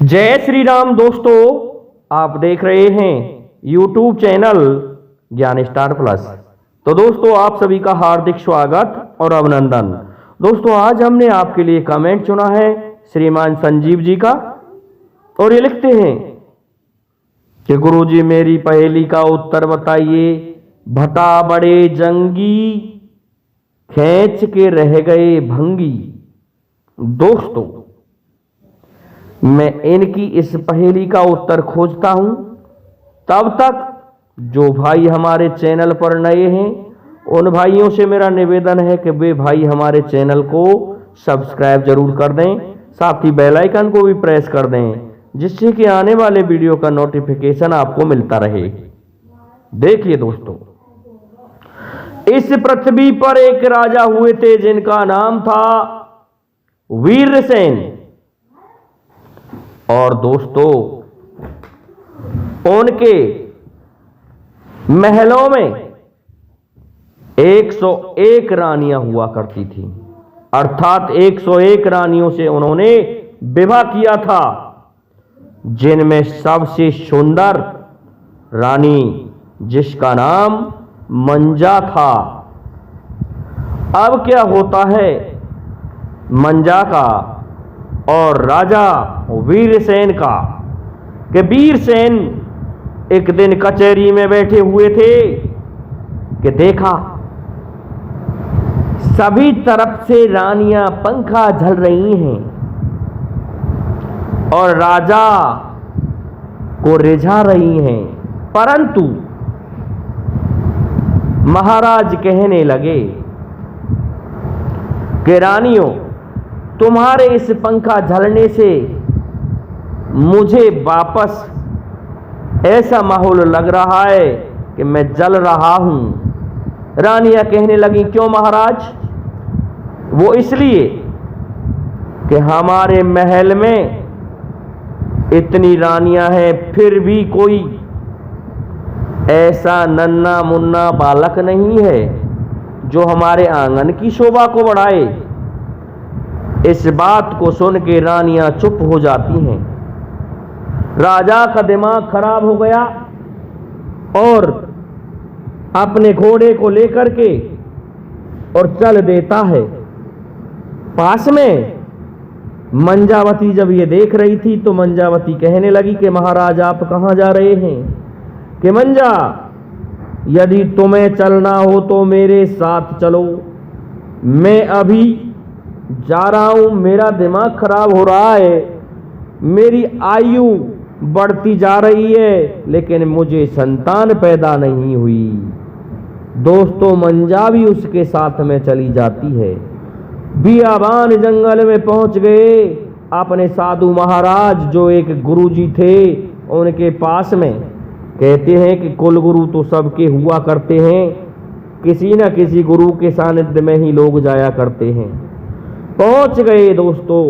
जय श्री राम दोस्तों, आप देख रहे हैं YouTube चैनल ज्ञान स्टार प्लस। तो दोस्तों, आप सभी का हार्दिक स्वागत और अभिनंदन। दोस्तों, आज हमने आपके लिए कमेंट चुना है श्रीमान संजीव जी का, और ये लिखते हैं कि गुरुजी मेरी पहेली का उत्तर बताइए। भटा बड़े जंगी खींच के रह गए भंगी। दोस्तों, मैं इनकी इस पहेली का उत्तर खोजता हूं। तब तक जो भाई हमारे चैनल पर नए हैं, उन भाइयों से मेरा निवेदन है कि वे भाई हमारे चैनल को सब्सक्राइब जरूर कर दें, साथ ही बेल आइकन को भी प्रेस कर दें, जिससे कि आने वाले वीडियो का नोटिफिकेशन आपको मिलता रहे। देखिए दोस्तों, इस पृथ्वी पर एक राजा हुए थे जिनका नाम था वीरसेन। और दोस्तों, उनके महलों में 101 रानियां हुआ करती थी, अर्थात 101 रानियों से उन्होंने विवाह किया था, जिनमें सबसे सुंदर रानी जिसका नाम मंजा था। अब क्या होता है, मंजा का और राजा वीरसेन का, कि वीरसेन एक दिन कचहरी में बैठे हुए थे कि देखा सभी तरफ से रानियां पंखा झल रही हैं और राजा को रिझा रही हैं। परंतु महाराज कहने लगे कि रानियों, तुम्हारे इस पंखा झलने से मुझे वापस ऐसा माहौल लग रहा है कि मैं जल रहा हूं। रानियां कहने लगी, क्यों महाराज? वो इसलिए कि हमारे महल में इतनी रानियां हैं, फिर भी कोई ऐसा नन्ना मुन्ना बालक नहीं है जो हमारे आंगन की शोभा को बढ़ाए। इस बात को सुन के रानियां चुप हो जाती हैं। राजा का दिमाग खराब हो गया और अपने घोड़े को लेकर के और चल देता है। पास में मंजावती जब ये देख रही थी तो मंजावती कहने लगी कि महाराज, आप कहां जा रहे हैं? कि मंजा, यदि तुम्हें चलना हो तो मेरे साथ चलो, मैं अभी जा रहा हूं, मेरा दिमाग खराब हो रहा है, मेरी आयु बढ़ती जा रही है, लेकिन मुझे संतान पैदा नहीं हुई। दोस्तों, मंजा भी उसके साथ में चली जाती है। बियाबान जंगल में पहुंच गए। अपने साधु महाराज जो एक गुरुजी थे उनके पास में, कहते हैं कि कुल गुरु तो सबके हुआ करते हैं, किसी न किसी गुरु के सानिध्य में ही लोग जाया करते हैं। पहुंच गए दोस्तों।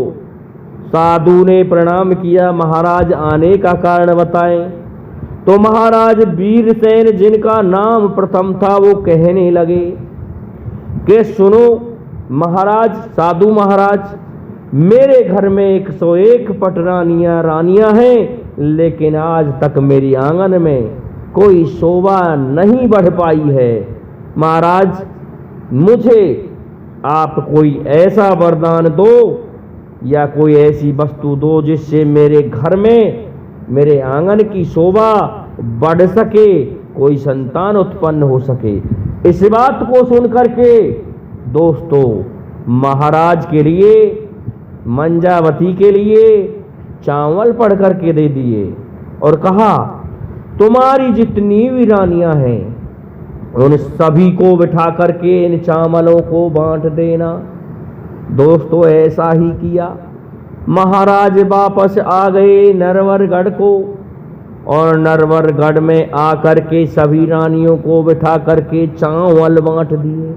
साधु ने प्रणाम किया, महाराज आने का कारण बताएं। तो महाराज वीरसेन, जिनका नाम प्रथम था, वो कहने लगे कि सुनो महाराज, साधु महाराज, मेरे घर में 101 पटरानियां रानियां हैं, लेकिन आज तक मेरी आंगन में कोई शोभा नहीं बढ़ पाई है। महाराज, मुझे आप कोई ऐसा वरदान दो या कोई ऐसी वस्तु दो जिससे मेरे घर में, मेरे आंगन की शोभा बढ़ सके, कोई संतान उत्पन्न हो सके। इस बात को सुनकर के दोस्तों, महाराज के लिए, मंजावती के लिए चावल पढ़ करके दे दिए और कहा, तुम्हारी जितनी भी रानियां हैं उन सभी को बिठा करके इन चावलों को बांट देना। दोस्तों, ऐसा ही किया। महाराज वापस आ गए नरवरगढ़ को, और नरवरगढ़ में आकर के सभी रानियों को बिठा करके चावल बांट दिए।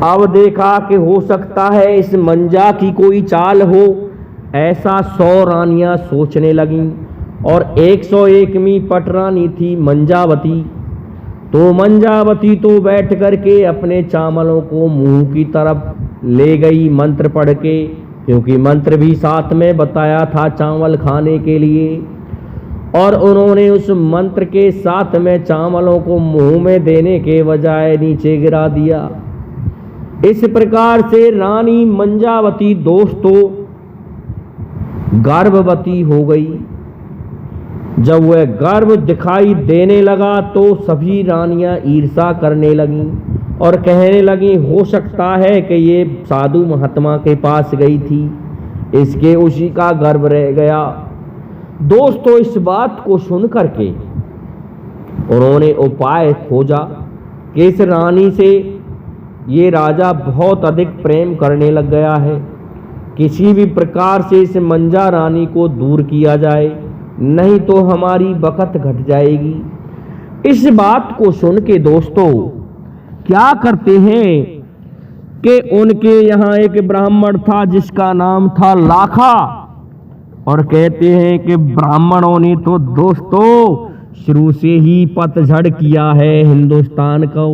अब देखा कि हो सकता है इस मंजा की कोई चाल हो, ऐसा 100 रानियां सोचने लगीं, और 101वीं पटरानी थी मंजावती। तो मंजावती तो बैठ करके अपने चावलों को मुंह की तरफ ले गई मंत्र पढ़ के क्योंकि मंत्र भी साथ में बताया था चावल खाने के लिए, और उन्होंने उस मंत्र के साथ में चावलों को मुंह में देने के बजाय नीचे गिरा दिया। इस प्रकार से रानी मंजावती दोस्तों गर्भवती हो गई। जब वह गर्भ दिखाई देने लगा तो सभी रानियां ईर्ष्या करने लगीं और कहने लगी, हो सकता है कि ये साधु महात्मा के पास गई थी, इसके उसी का गर्भ रह गया। दोस्तों इस बात को सुन करके उन्होंने उपाय खोजा कि इस रानी से ये राजा बहुत अधिक प्रेम करने लग गया है, किसी भी प्रकार से इस मंजा रानी को दूर किया जाए, नहीं तो हमारी बखत घट जाएगी। इस बात को सुन के दोस्तों क्या करते हैं कि उनके यहाँ एक ब्राह्मण था जिसका नाम था लाखा, और कहते हैं कि ब्राह्मणों ने तो दोस्तों शुरू से ही पतझड़ किया है हिंदुस्तान को।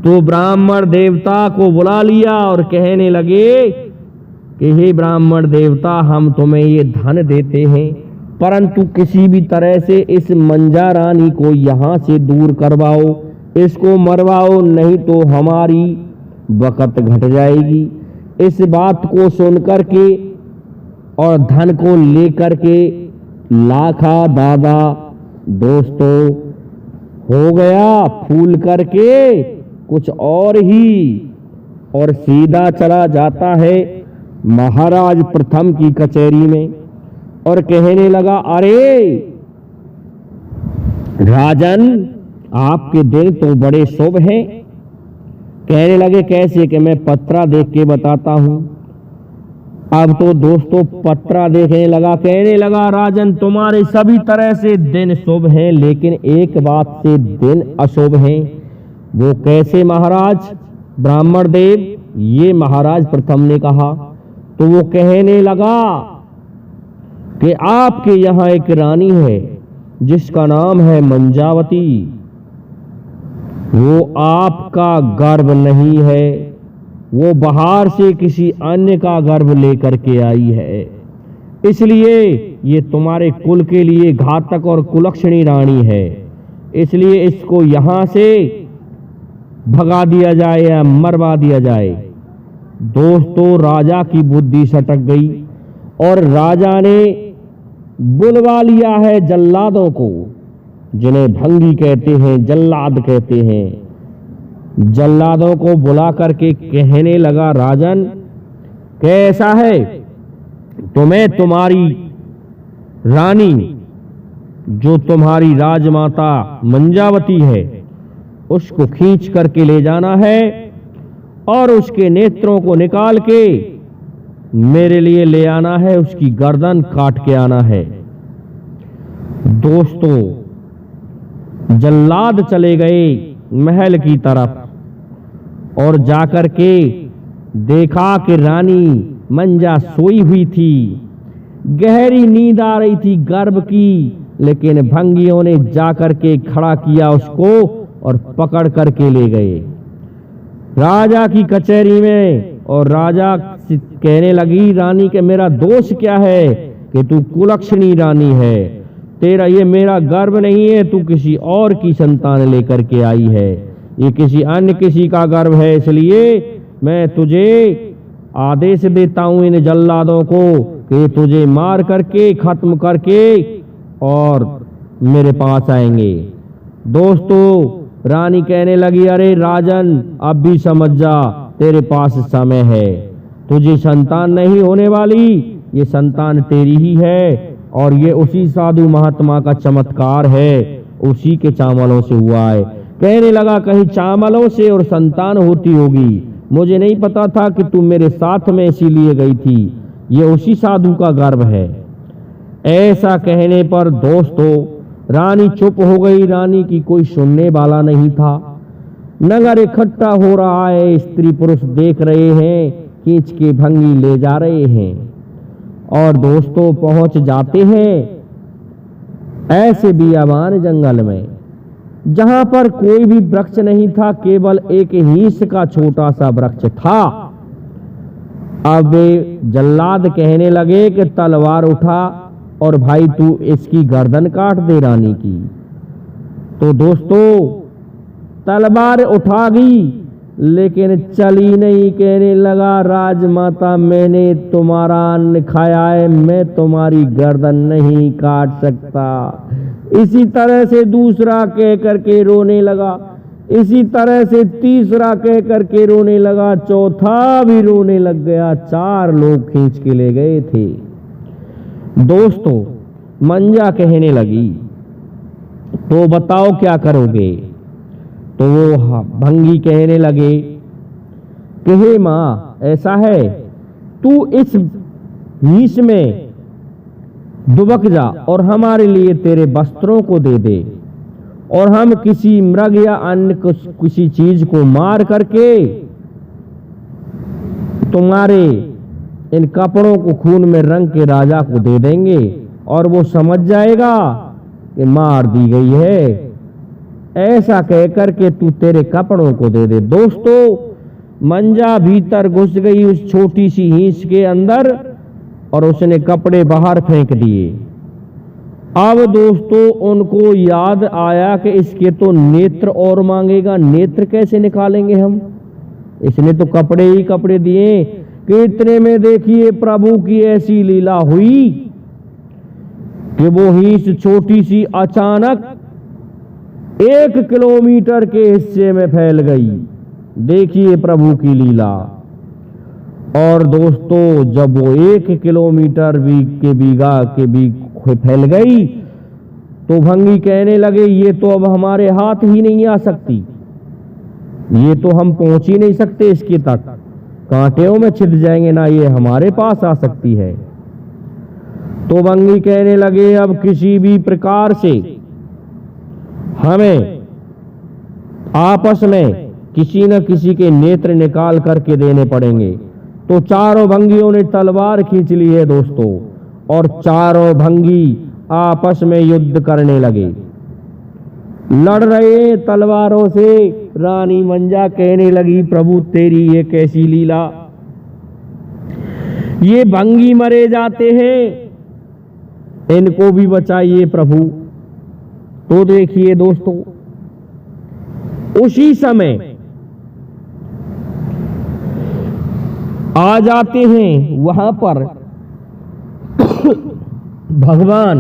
तो ब्राह्मण देवता को बुला लिया और कहने लगे कि हे ब्राह्मण देवता, हम तुम्हें ये धन देते हैं, परंतु किसी भी तरह से इस मंजा रानी को यहाँ से दूर करवाओ, इसको मरवाओ, नहीं तो हमारी बखत घट जाएगी। इस बात को सुनकर के और धन को लेकर के लाखा दादा दोस्तों हो गया फूल करके कुछ और ही, और सीधा चला जाता है महाराज प्रथम की कचहरी में और कहने लगा, अरे राजन, आपके दिन तो बड़े शुभ हैं। कहने लगे, कैसे? कि मैं पत्रा देख के बताता हूं। अब तो दोस्तों पत्रा देखने लगा, कहने लगा, राजन तुम्हारे सभी तरह से दिन शुभ हैं, लेकिन एक बात से दिन अशुभ हैं। वो कैसे महाराज? ब्राह्मण देव, ये महाराज प्रथम ने कहा। तो वो कहने लगा कि आपके यहाँ एक रानी है जिसका नाम है मंजावती, वो आपका गर्भ नहीं है, वो बाहर से किसी अन्य का गर्भ लेकर के आई है, इसलिए ये तुम्हारे कुल के लिए घातक और कुलक्षणी रानी है, इसलिए इसको यहाँ से भगा दिया जाए या मरवा दिया जाए। दोस्तों राजा की बुद्धि सटक गई और राजा ने बुलवा लिया है जल्लादों को, जिन्हें भंगी कहते हैं, जल्लाद कहते हैं। जल्लादों को बुला करके कहने लगा, राजन कैसा है, तुम्हें तुम्हारी रानी जो तुम्हारी राजमाता मंजावती है उसको खींच करके ले जाना है और उसके नेत्रों को निकाल के मेरे लिए ले आना है, उसकी गर्दन काट के आना है। दोस्तों जल्लाद चले गए महल की तरफ और जाकर के देखा कि रानी मंजा सोई हुई थी, गहरी नींद आ रही थी गर्भ की, लेकिन भंगियों ने जाकर के खड़ा किया उसको और पकड़ करके ले गए राजा की कचहरी में। और राजा कहने लगी रानी के, मेरा दोष क्या है कि तू कुलक्षणी रानी है, तेरा ये मेरा गर्भ नहीं है, तू किसी और की संतान लेकर के आई है, ये किसी अन्य किसी का गर्भ है, इसलिए मैं तुझे आदेश देता हूं इन जल्लादों को कि तुझे मार करके खत्म करके और मेरे पास आएंगे। दोस्तों रानी कहने लगी, अरे राजन अब भी समझ जा, तेरे पास समय है, तुझे संतान नहीं होने वाली, ये संतान तेरी ही है और ये उसी साधु महात्मा का चमत्कार है, उसी के चावलों से हुआ है। कहने लगा, कहीं चावलों से और संतान होती होगी, मुझे नहीं पता था कि तू मेरे साथ में इसीलिए गई थी, ये उसी साधु का गर्भ है। ऐसा कहने पर दोस्तों रानी चुप हो गई, रानी की कोई सुनने वाला नहीं था। नगर इकट्ठा हो रहा है, स्त्री पुरुष देख रहे हैं, खींच के भंगी ले जा रहे हैं और दोस्तों पहुंच जाते हैं ऐसे बियाबान जंगल में जहां पर कोई भी वृक्ष नहीं था, केवल एक हीस का छोटा सा वृक्ष था। अब जल्लाद कहने लगे कि तलवार उठा और भाई तू इसकी गर्दन काट दे रानी की। तो दोस्तों तलवार उठा गई लेकिन चली नहीं। कहने लगा राजमाता मैंने तुम्हारा अन्न खाया है, मैं तुम्हारी गर्दन नहीं काट सकता। इसी तरह से दूसरा कह करके रोने लगा, इसी तरह से तीसरा कह करके रोने लगा, चौथा भी रोने लग गया। 4 लोग खींच के ले गए थे। दोस्तों मंजा कहने लगी तो बताओ क्या करोगे। तो वो भंगी कहने लगे कि हे माँ ऐसा है, तू इस हीस में दुबक जा और हमारे लिए तेरे वस्त्रों को दे दे, और हम किसी मृग या अन्य किसी चीज को मार करके तुम्हारे इन कपड़ों को खून में रंग के राजा को दे देंगे और वो समझ जाएगा कि मार दी गई है। ऐसा कहकर के तू तेरे कपड़ों को दे दे। दोस्तों मंजा भीतर घुस गई उस छोटी सी हींस के अंदर और उसने कपड़े बाहर फेंक दिए। अब दोस्तों उनको याद आया कि इसके तो नेत्र और मांगेगा, नेत्र कैसे निकालेंगे हम, इसने तो कपड़े ही कपड़े दिए। कि इतने में देखिए प्रभु की ऐसी लीला हुई कि वो हींस छोटी सी अचानक 1 किलोमीटर के हिस्से में फैल गई। देखिए प्रभु की लीला। और दोस्तों जब वो 1 किलोमीटर भी फैल गई तो भंगी कहने लगे ये तो अब हमारे हाथ ही नहीं आ सकती, ये तो हम पहुंच ही नहीं सकते इसके तक, कांटेों में छिद जाएंगे, ना ये हमारे पास आ सकती है। तो भंगी कहने लगे अब किसी भी प्रकार से हमें आपस में किसी न किसी के नेत्र निकाल करके देने पड़ेंगे। तो चारों भंगियों ने तलवार खींच ली है दोस्तों, और चारों भंगी आपस में युद्ध करने लगे, लड़ रहे तलवारों से। रानी मंजा कहने लगी प्रभु तेरी ये कैसी लीला, ये भंगी मरे जाते हैं, इनको भी बचाइए प्रभु। तो देखिए दोस्तों उसी समय आ जाते हैं वहां पर भगवान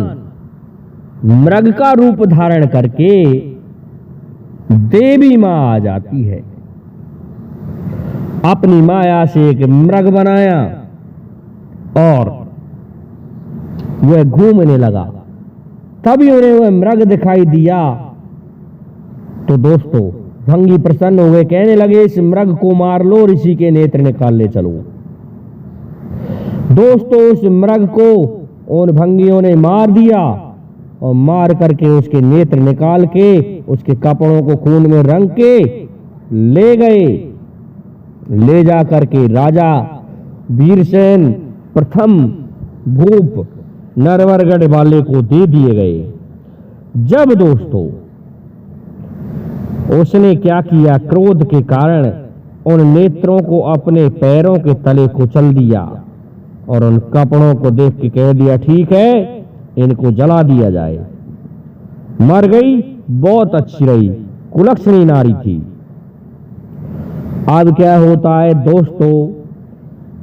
मृग का रूप धारण करके देवी मां आ जाती है। अपनी माया से एक मृग बनाया और वह घूमने लगा। तभी उन्हें वह मृग दिखाई दिया। तो दोस्तों भंगी प्रसन्न हुए, कहने लगे इस मृग को मार लो और इसी के नेत्र निकाल ले चलो। दोस्तों उस मृग को उन भंगियों ने मार दिया और मार करके उसके नेत्र निकाल के उसके कपड़ों को खून में रंग के ले गए। ले जा करके राजा वीरसेन प्रथम भूप नरवरगढ़ वाले को दे दिए गए। जब दोस्तों उसने क्या किया, क्रोध के कारण उन नेत्रों को अपने पैरों के तले कुचल दिया और उन कपड़ों को देख के कह दिया ठीक है इनको जला दिया जाए। मर गई, बहुत अच्छी रही, कुलक्षणी नारी थी। अब क्या होता है दोस्तों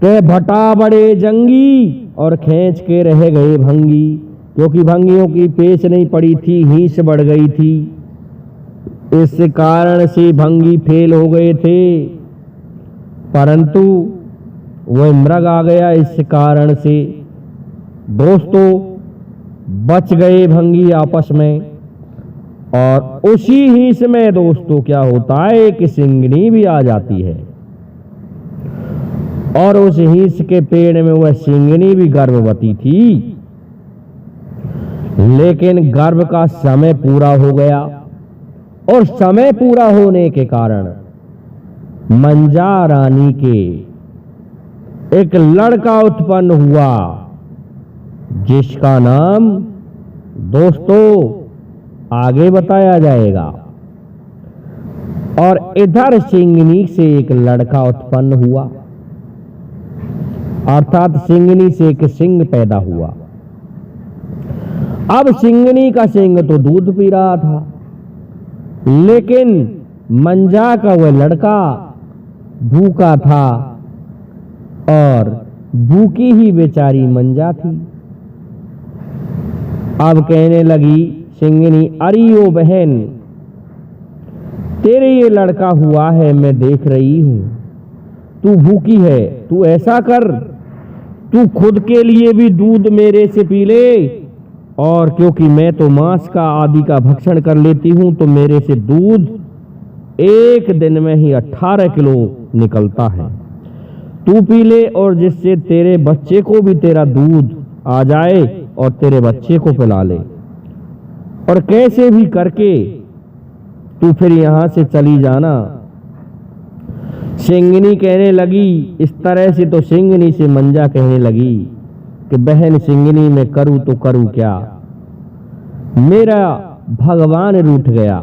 के भटा बड़े जंगी और खींच के रह गए भंगी, क्योंकि भंगियों की पेश नहीं पड़ी थी, हींस बढ़ गई थी। इस कारण से भंगी फेल हो गए थे, परंतु वह मृग आ गया। इस कारण से दोस्तों बच गए भंगी आपस में। और उसी हींस में दोस्तों क्या होता है कि सिंगनी भी आ जाती है और उस हींस के पेड़ में वह सिंगनी भी गर्भवती थी। लेकिन गर्भ का समय पूरा हो गया और समय पूरा होने के कारण मंजा रानी के एक लड़का उत्पन्न हुआ जिसका नाम दोस्तों आगे बताया जाएगा। और इधर सिंगनी से एक लड़का उत्पन्न हुआ अर्थात सिंगनी से एक सिंह पैदा हुआ। अब सिंगनी का सिंह तो दूध पी रहा था, लेकिन मंजा का वह लड़का भूखा था और भूखी ही बेचारी मंजा थी। अब कहने लगी सिंगनी, अरे ओ बहन, तेरे ये लड़का हुआ है, मैं देख रही हूं, तू भूखी है, तू ऐसा कर, तू खुद के लिए भी दूध मेरे से पी ले, और क्योंकि मैं तो मांस का आदि का भक्षण कर लेती हूं, तो मेरे से दूध एक दिन में ही 18 किलो निकलता है, तू पी ले, और जिससे तेरे बच्चे को भी तेरा दूध आ जाए और तेरे बच्चे को पिला ले, और कैसे भी करके तू फिर यहां से चली जाना। सिंगनी कहने लगी, इस तरह से तो सिंगनी से मंजा कहने लगी कि बहन सिंगनी, मैं करूं तो करूं क्या, मेरा भगवान रूठ गया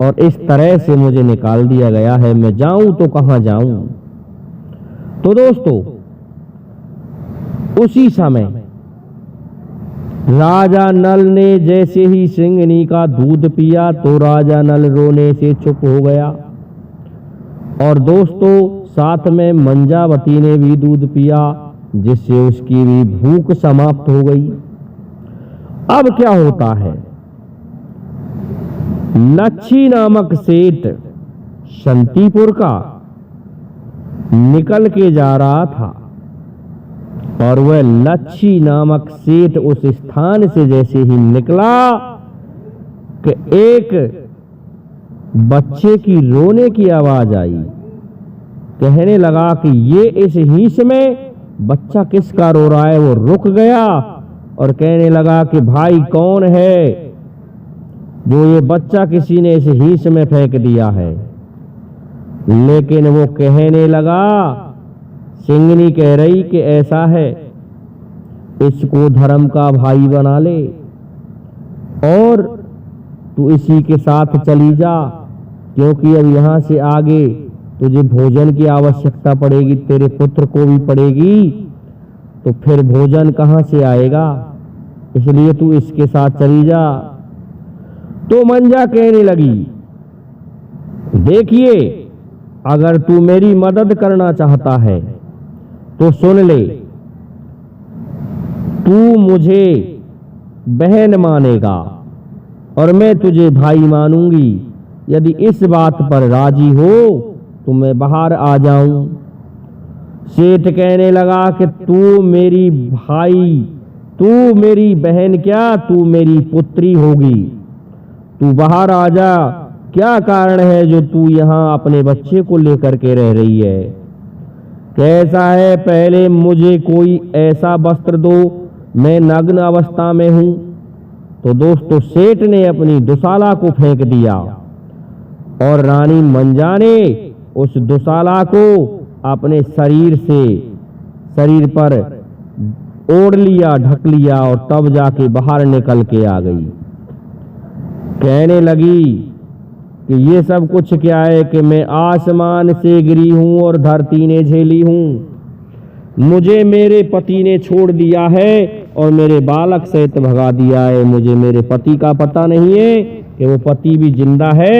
और इस तरह से मुझे निकाल दिया गया है, मैं जाऊं तो कहां जाऊं। तो दोस्तों, उसी समय राजा नल ने जैसे ही सिंगनी का दूध पिया तो राजा नल रोने से चुप हो गया, और दोस्तों साथ में मंजावती ने भी दूध पिया, जिससे उसकी भी भूख समाप्त हो गई। अब क्या होता है, लच्छी नामक सेठ शंतिपुर का निकल के जा रहा था, और वह लच्छी नामक सेठ उस स्थान से जैसे ही निकला कि एक बच्चे की रोने की आवाज आई। कहने लगा कि ये इस हिंस में बच्चा किसका रो रहा है। वो रुक गया और कहने लगा कि भाई कौन है जो ये बच्चा किसी ने इस हिंस में फेंक दिया है। लेकिन वो कहने लगा, सिंगनी कह रही कि ऐसा है, इसको धर्म का भाई बना ले और तू इसी के साथ चली जा, क्योंकि अब यहां से आगे तुझे भोजन की आवश्यकता पड़ेगी, तेरे पुत्र को भी पड़ेगी, तो फिर भोजन कहां से आएगा, इसलिए तू इसके साथ चली जा। तो मंजा कहने लगी, देखिए अगर तू मेरी मदद करना चाहता है तो सुन ले, तू मुझे बहन मानेगा और मैं तुझे भाई मानूंगी। यदि इस बात पर राजी हो तो मैं बाहर आ जाऊं। सेठ कहने लगा कि तू मेरी भाई, तू मेरी बहन क्या, तू मेरी पुत्री होगी, तू बाहर आ जा। क्या कारण है जो तू यहां अपने बच्चे को लेकर के रह रही है। कैसा है, पहले मुझे कोई ऐसा वस्त्र दो, मैं नग्न अवस्था में हूं। तो दोस्तों सेठ ने अपनी दुशाला को फेंक दिया और रानी मंजा ने उस दुशाला को अपने शरीर पर ओढ़ लिया, ढक लिया और तब जाके बाहर निकल के आ गई। कहने लगी कि ये सब कुछ क्या है कि मैं आसमान से गिरी हूं और धरती ने झेली हूं। मुझे मेरे पति ने छोड़ दिया है और मेरे बालक सहित भगा दिया है। मुझे मेरे पति का पता नहीं है कि वो पति भी जिंदा है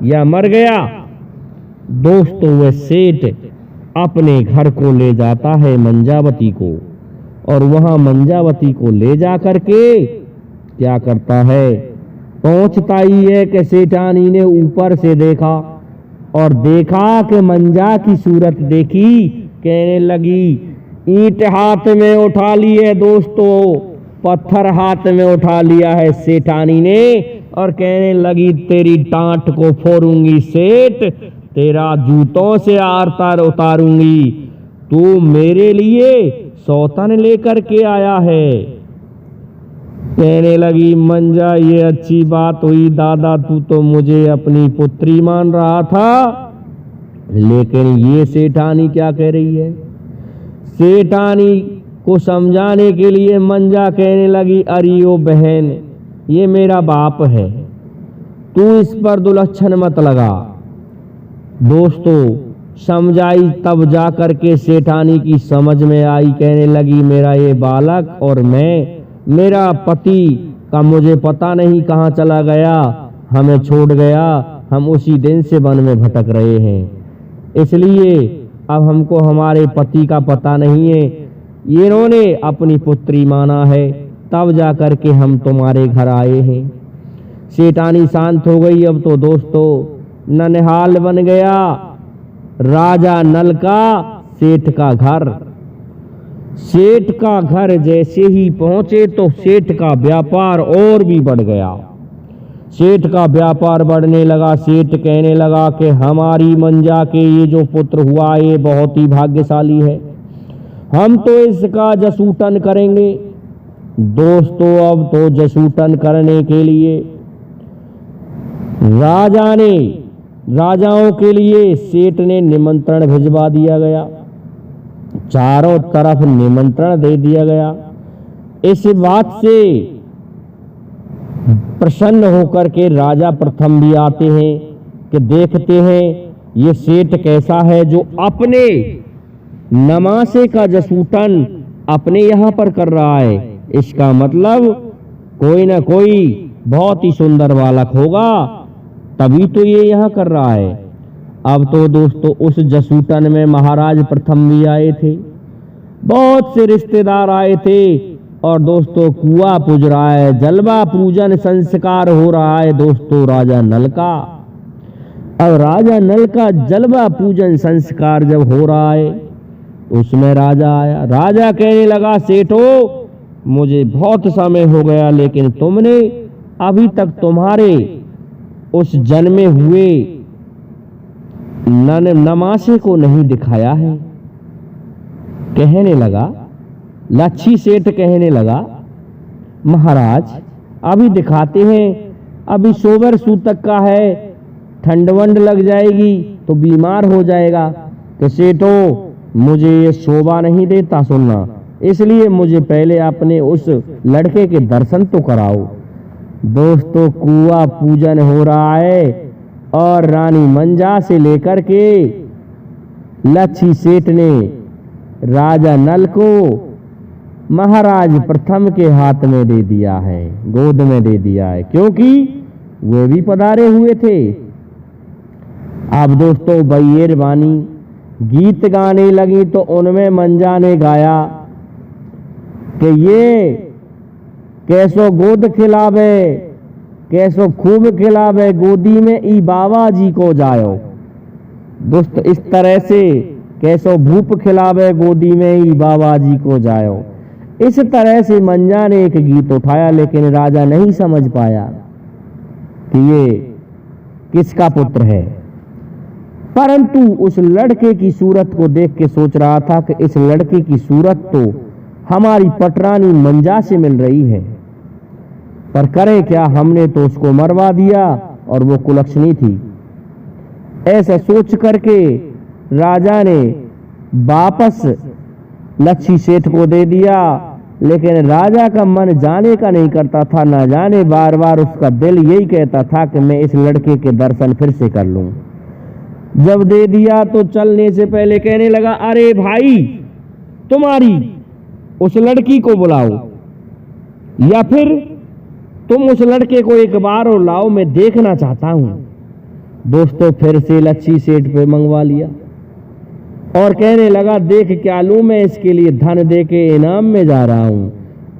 या मर गया। दोस्तों वह सेठ अपने घर को ले जाता है मंजावती को, और वहां मंजावती को ले जा करके क्या करता है, पहुंचता ही है कि सेठानी ने ऊपर से देखा और देखा कि मंजा की सूरत देखी। कहने लगी, ईंट हाथ में उठा ली है दोस्तों, पत्थर हाथ में उठा लिया है सेठानी ने, और कहने लगी तेरी टांट को फोड़ूंगी सेठ, तेरा जूतों से आरतार उतारूंगी। तू मेरे लिए सौतन लेकर के आया है। कहने लगी मंजा, ये अच्छी बात हुई दादा, तू तो मुझे अपनी पुत्री मान रहा था, लेकिन ये सेठानी क्या कह रही है। सेठानी को समझाने के लिए मंजा कहने लगी, अरे ओ बहन, ये मेरा बाप है, तू इस पर दुलच्छन मत लगा। दोस्तों समझाई तब जा कर के सेठानी की समझ में आई। कहने लगी मेरा ये बालक और मेरा पति का मुझे पता नहीं कहाँ चला गया, हमें छोड़ गया, हम उसी दिन से वन में भटक रहे हैं, इसलिए अब हमको हमारे पति का पता नहीं है, इन्होंने अपनी पुत्री माना है, तब जा कर के हम तुम्हारे घर आए हैं। सेठानी शांत हो गई। अब तो दोस्तों ननिहाल बन गया राजा नल का सेठ का घर। सेठ का घर जैसे ही पहुंचे तो सेठ का व्यापार और भी बढ़ गया। सेठ का व्यापार बढ़ने लगा। सेठ कहने लगा कि हमारी मंजा के ये जो पुत्र हुआ ये बहुत ही भाग्यशाली है, हम तो इसका जसूटन करेंगे। दोस्तों अब तो जसूटन करने के लिए राजाओं के लिए सेठ ने निमंत्रण भिजवा दिया गया, चारों तरफ निमंत्रण दे दिया गया। इस बात से प्रसन्न होकर के राजा प्रथम भी आते हैं कि देखते हैं ये सेठ कैसा है जो अपने नमासे का जसूटन अपने यहाँ पर कर रहा है। इसका मतलब कोई ना कोई बहुत ही सुंदर बालक होगा, तभी तो ये यहाँ कर रहा है। अब तो दोस्तों उस जसूटन में महाराज प्रथम भी आए थे, बहुत से रिश्तेदार आए थे, और दोस्तों कुआं पूज रहा है, जलवा पूजन संस्कार हो रहा है दोस्तों राजा नल का। अब राजा नल का जलवा पूजन संस्कार जब हो रहा है उसमें राजा आया। राजा कहने लगा सेठो मुझे बहुत समय हो गया, लेकिन तुमने अभी तक तुम्हारे उस जन्मे हुए नमासे को नहीं दिखाया है। कहने लगा लच्छी सेठ कहने लगा महाराज अभी दिखाते हैं, अभी सोबर सूतक का है, ठंड वंड लग जाएगी तो बीमार हो जाएगा। तो सेठो मुझे ये शोभा नहीं देता सुनना, इसलिए मुझे पहले अपने उस लड़के के दर्शन तो कराओ। दोस्तों कुआं पूजन हो रहा है और रानी मंजा से लेकर के लच्छी सेठ ने राजा नल को महाराज प्रथम के हाथ में दे दिया है, गोद में दे दिया है, क्योंकि वे भी पधारे हुए थे। अब दोस्तों बैर वानी गीत गाने लगी तो उनमें मंजा ने गाया कि ये कैसो गोद खिलावे, कैसो खूब खिलावे, गोदी में ई बाबा जी को जायो। दोस्तों इस तरह से कैसो भूप खिलावे, गोदी में ई बाबा जी को जायो, इस तरह से मंजा ने एक गीत उठाया। लेकिन राजा नहीं समझ पाया कि ये किसका पुत्र है, परंतु उस लड़के की सूरत को देख के सोच रहा था कि इस लड़के की सूरत तो हमारी पटरानी मंजा से मिल रही है, पर करे क्या, हमने तो उसको मरवा दिया और वो कुलक्षणी थी। ऐसा सोच करके राजा ने वापस लच्छी सेठ को दे दिया। लेकिन राजा का मन जाने का नहीं करता था, ना जाने बार बार उसका दिल यही कहता था कि मैं इस लड़के के दर्शन फिर से कर लूं। जब दे दिया तो चलने से पहले कहने लगा अरे भाई तुम्हारी उस लड़की को बुलाओ, या फिर तुम उस लड़के को एक बार और लाओ, मैं देखना चाहता हूं। दोस्तों फिर से लच्छी सेठ पे मंगवा लिया और कहने लगा देख क्या लूं, मैं इसके लिए धन दे के इनाम में जा रहा हूं।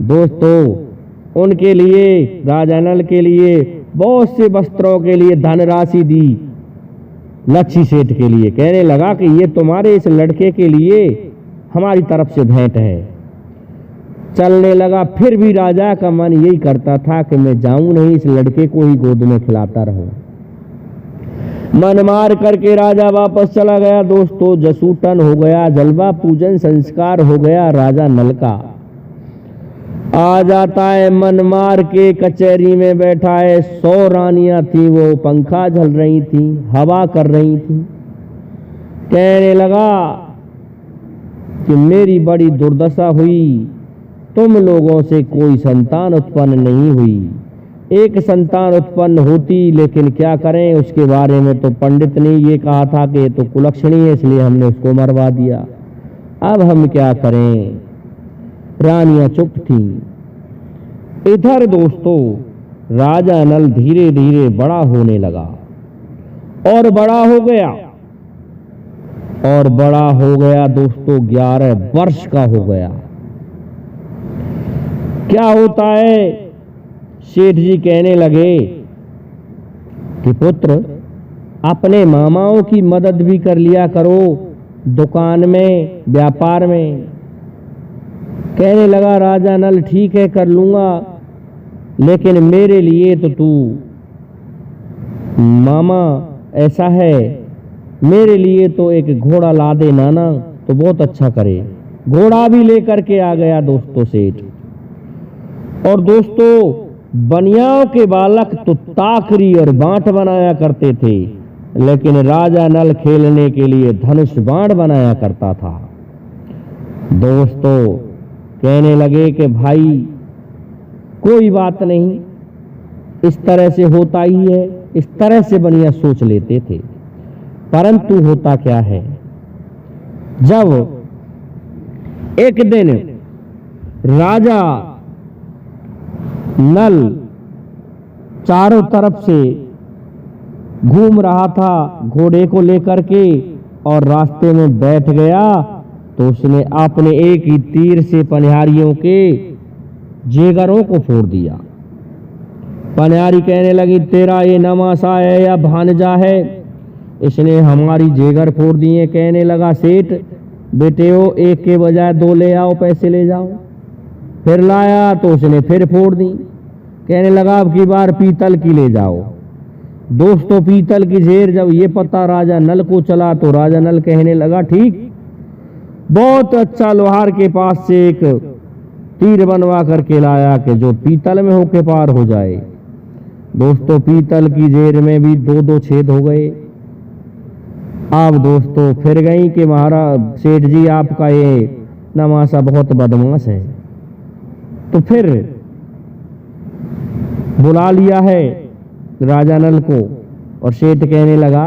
दोस्तों उनके लिए राजा नल के लिए बहुत से वस्त्रों के लिए धनराशि दी लच्छी सेठ के लिए। कहने लगा कि ये तुम्हारे इस लड़के के लिए हमारी तरफ से भेंट है। चलने लगा, फिर भी राजा का मन यही करता था कि मैं जाऊं नहीं, इस लड़के को ही गोद में खिलाता रहूं। मन मार करके राजा वापस चला गया। दोस्तों जसूटन हो गया, जलवा पूजन संस्कार हो गया राजा नल का। आ जाता है मन मार के, कचहरी में बैठा है, 100 रानियां थी, वो पंखा झल रही थी, हवा कर रही थी। कहने लगा कि मेरी बड़ी दुर्दशा हुई, तुम लोगों से कोई संतान उत्पन्न नहीं हुई, एक संतान उत्पन्न होती, लेकिन क्या करें, उसके बारे में तो पंडित ने ये कहा था कि ये तो कुलक्षणी है, इसलिए हमने उसको मरवा दिया। अब हम क्या करें। रानियां चुप थी। इधर दोस्तों राजा नल धीरे धीरे बड़ा होने लगा और बड़ा हो गया, और बड़ा हो गया दोस्तों, 11 वर्ष का हो गया। क्या होता है, सेठ जी कहने लगे कि पुत्र अपने मामाओं की मदद भी कर लिया करो, दुकान में, व्यापार में। कहने लगा राजा नल ठीक है कर लूंगा, लेकिन मेरे लिए तो तू मामा ऐसा है, मेरे लिए तो एक घोड़ा ला दे नाना, तो बहुत अच्छा करे। घोड़ा भी लेकर के आ गया दोस्तों सेठ। और दोस्तों बनियाओं के बालक तो ताकरी और बांट बनाया करते थे, लेकिन राजा नल खेलने के लिए धनुष बाण बनाया करता था। दोस्तों कहने लगे कि भाई कोई बात नहीं, इस तरह से होता ही है। इस तरह से बनिया सोच लेते थे। परंतु होता क्या है, जब एक दिन राजा नल चारों तरफ से घूम रहा था घोड़े को लेकर के, और रास्ते में बैठ गया, तो उसने अपने एक ही तीर से पनिहारियों के जेगरों को फोड़ दिया। पनिहारी कहने लगी तेरा ये नमासा है या भांजा है, इसने हमारी जेगर फोड़ दिए। कहने लगा सेठ बेटे हो, एक के बजाय 2 ले आओ, पैसे ले जाओ। फिर लाया तो उसने फिर फोड़ दी। कहने लगा अब की बार पीतल की ले जाओ। दोस्तों पीतल की जेर जब ये पता राजा नल को चला, तो राजा नल कहने लगा ठीक, बहुत अच्छा, लोहार के पास से एक तीर बनवा करके लाया कि जो पीतल में होके पार हो जाए। दोस्तों पीतल की जेर में भी 2-2 छेद हो गए। अब दोस्तों फिर गई कि महाराज सेठ जी आपका ये नमासा बहुत बदमाश है। तो फिर बुला लिया है राजा नल को, और सेठ कहने लगा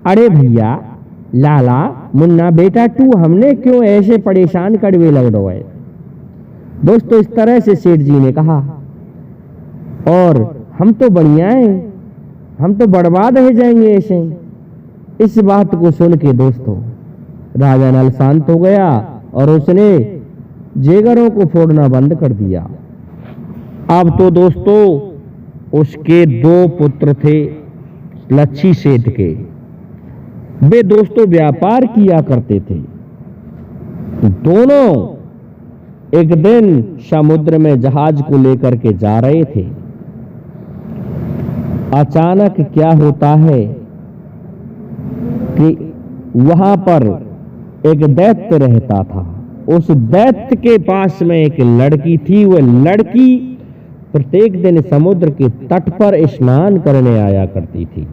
अरे भैया लाला मुन्ना बेटा तू हमने क्यों ऐसे परेशान कड़वे लग रहा है। दोस्तों इस तरह से सेठ जी ने कहा, और हम तो बढ़िया हैं, हम तो बर्बाद रह जाएंगे ऐसे। इस बात को सुन के दोस्तों राजा नल शांत हो गया, और उसने जेगरों को फोड़ना बंद कर दिया। अब तो दोस्तों उसके 2 पुत्र थे लच्छी सेठ के। वे दोस्तों व्यापार किया करते थे। दोनों एक दिन समुद्र में जहाज को लेकर के जा रहे थे। अचानक क्या होता है कि वहां पर एक दैत्य रहता था। उस दैत्य के पास में एक लड़की थी। वह लड़की प्रत्येक दिन समुद्र के तट पर स्नान करने आया करती थी,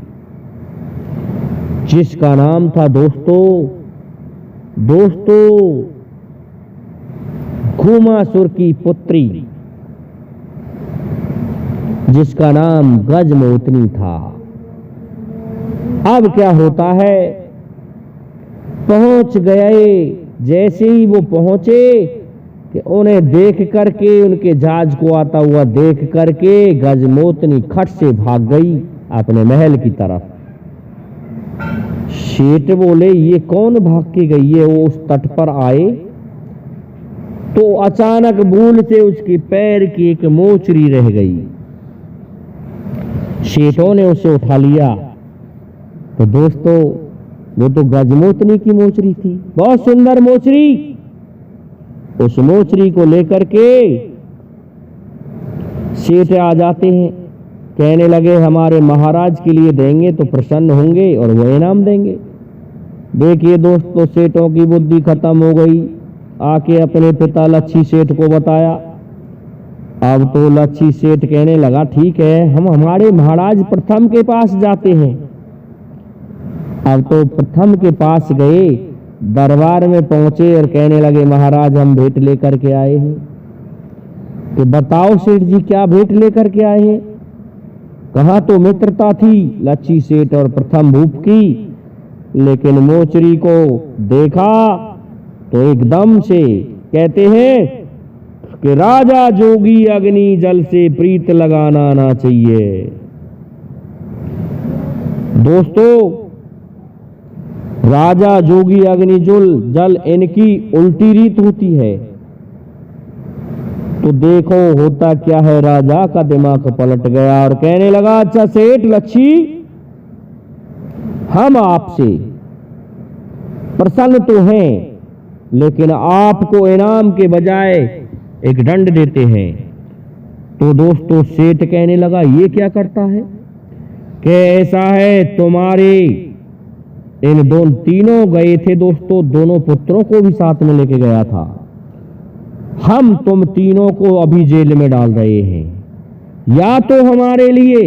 जिसका नाम था दोस्तों घुमासुर की पुत्री, जिसका नाम गजमोतनी था। अब क्या होता है, पहुंच गए। जैसे ही वो पहुंचे कि उन्हें देख करके, उनके जहाज को आता हुआ देख करके गजमोतनी खट से भाग गई अपने महल की तरफ। सेठ बोले ये कौन भाग के गई है। वो उस तट पर आए तो अचानक भूल से उसके पैर की एक मोचरी रह गई। सेठों ने उसे उठा लिया तो दोस्तों वो तो गजमोतनी की मोचरी थी, बहुत सुंदर मोचरी। उस मोचरी को लेकर के सेठ आ जाते हैं, कहने लगे हमारे महाराज के लिए देंगे तो प्रसन्न होंगे और वो इनाम देंगे। देखिए दोस्तों सेठों की बुद्धि खत्म हो गई। आके अपने पिता लच्छी सेठ को बताया। अब तो लच्छी सेठ कहने लगा ठीक है, हम हमारे महाराज प्रथम के पास जाते हैं। अब तो प्रथम के पास गए, दरबार में पहुंचे और कहने लगे महाराज हम भेंट लेकर के आए हैं। कि बताओ सेठ जी क्या भेंट लेकर के आए हैं। कहा तो मित्रता थी लच्छी सेठ और प्रथम भूप की, लेकिन मोचरी को देखा तो एकदम से कहते हैं कि राजा जोगी अग्नि जल से प्रीत लगाना ना चाहिए। दोस्तों, राजा जोगी अग्नि जल इनकी उल्टी रीत होती है। तो देखो होता क्या है, राजा का दिमाग पलट गया और कहने लगा, अच्छा सेठ लच्छी, हम आपसे प्रसन्न तो हैं, लेकिन आपको इनाम के बजाय एक दंड देते हैं। तो दोस्तों सेठ कहने लगा, ये क्या करता है? कि ऐसा है, तुम्हारे इन तीनों गए थे दोस्तों, दोनों पुत्रों को भी साथ में लेके गया था। हम तुम तीनों को अभी जेल में डाल रहे हैं। या तो हमारे लिए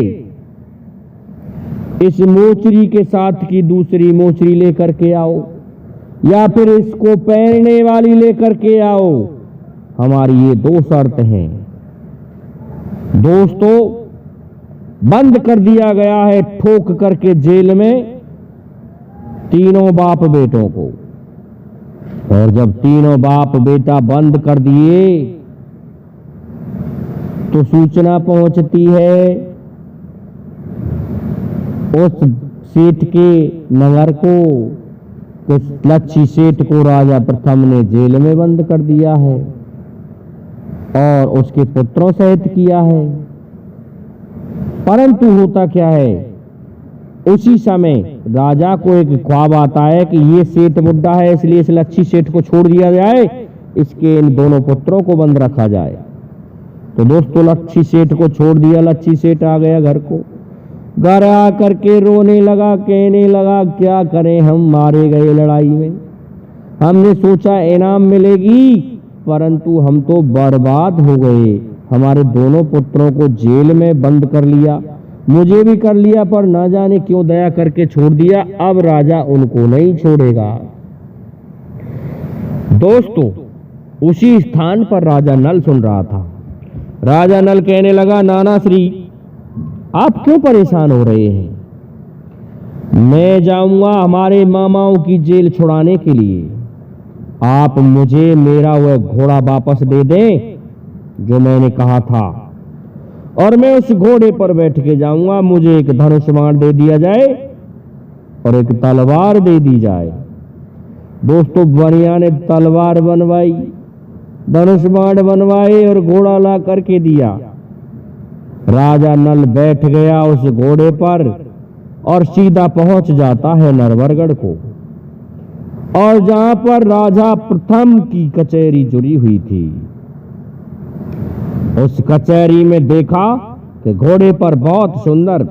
इस मोचरी के साथ की दूसरी मोचरी लेकर के आओ, या फिर इसको पहनने वाली लेकर के आओ। हमारी ये दो शर्त हैं। दोस्तों, बंद कर दिया गया है ठोक करके जेल में तीनों बाप बेटों को। और जब तीनों बाप बेटा बंद कर दिए तो सूचना पहुंचती है उस सेठ के नगर को, लच्छी सेठ को राजा प्रथम ने जेल में बंद कर दिया है और उसके पुत्रों सहित किया है। परंतु होता क्या है, उसी समय राजा को एक ख्वाब आता है कि ये सेठ बुड्ढा है, इसलिए इस लच्छी सेठ को छोड़ दिया जाए, इसके इन दोनों पुत्रों को बंद रखा जाए। तो दोस्तों लच्छी सेठ को छोड़ दिया। लच्छी सेठ आ गया घर को, घर आकर के रोने लगा, कहने लगा, क्या करें, हम मारे गए लड़ाई में। हमने सोचा इनाम मिलेगी, परंतु हम तो बर्बाद हो गए। हमारे दोनों पुत्रों को जेल में बंद कर लिया, मुझे भी कर लिया, पर ना जाने क्यों दया करके छोड़ दिया। अब राजा उनको नहीं छोड़ेगा। दोस्तों, उसी स्थान पर राजा नल सुन रहा था। राजा नल कहने लगा, नाना श्री, आप क्यों परेशान हो रहे हैं? मैं जाऊंगा हमारे मामाओं की जेल छुड़ाने के लिए। आप मुझे मेरा वह घोड़ा वापस दे दें जो मैंने कहा था, और मैं उस घोड़े पर बैठ के जाऊंगा। मुझे एक धनुष बाण दे दिया जाए और एक तलवार दे दी जाए। दोस्तों, बनिया ने तलवार बनवाई, धनुष बाण बनवाए और घोड़ा ला करके दिया। राजा नल बैठ गया उस घोड़े पर और सीधा पहुंच जाता है नरवरगढ़ को, और जहां पर राजा प्रथम की कचहरी जुड़ी हुई थी। उस कचहरी में देखा कि घोड़े पर बहुत सुंदर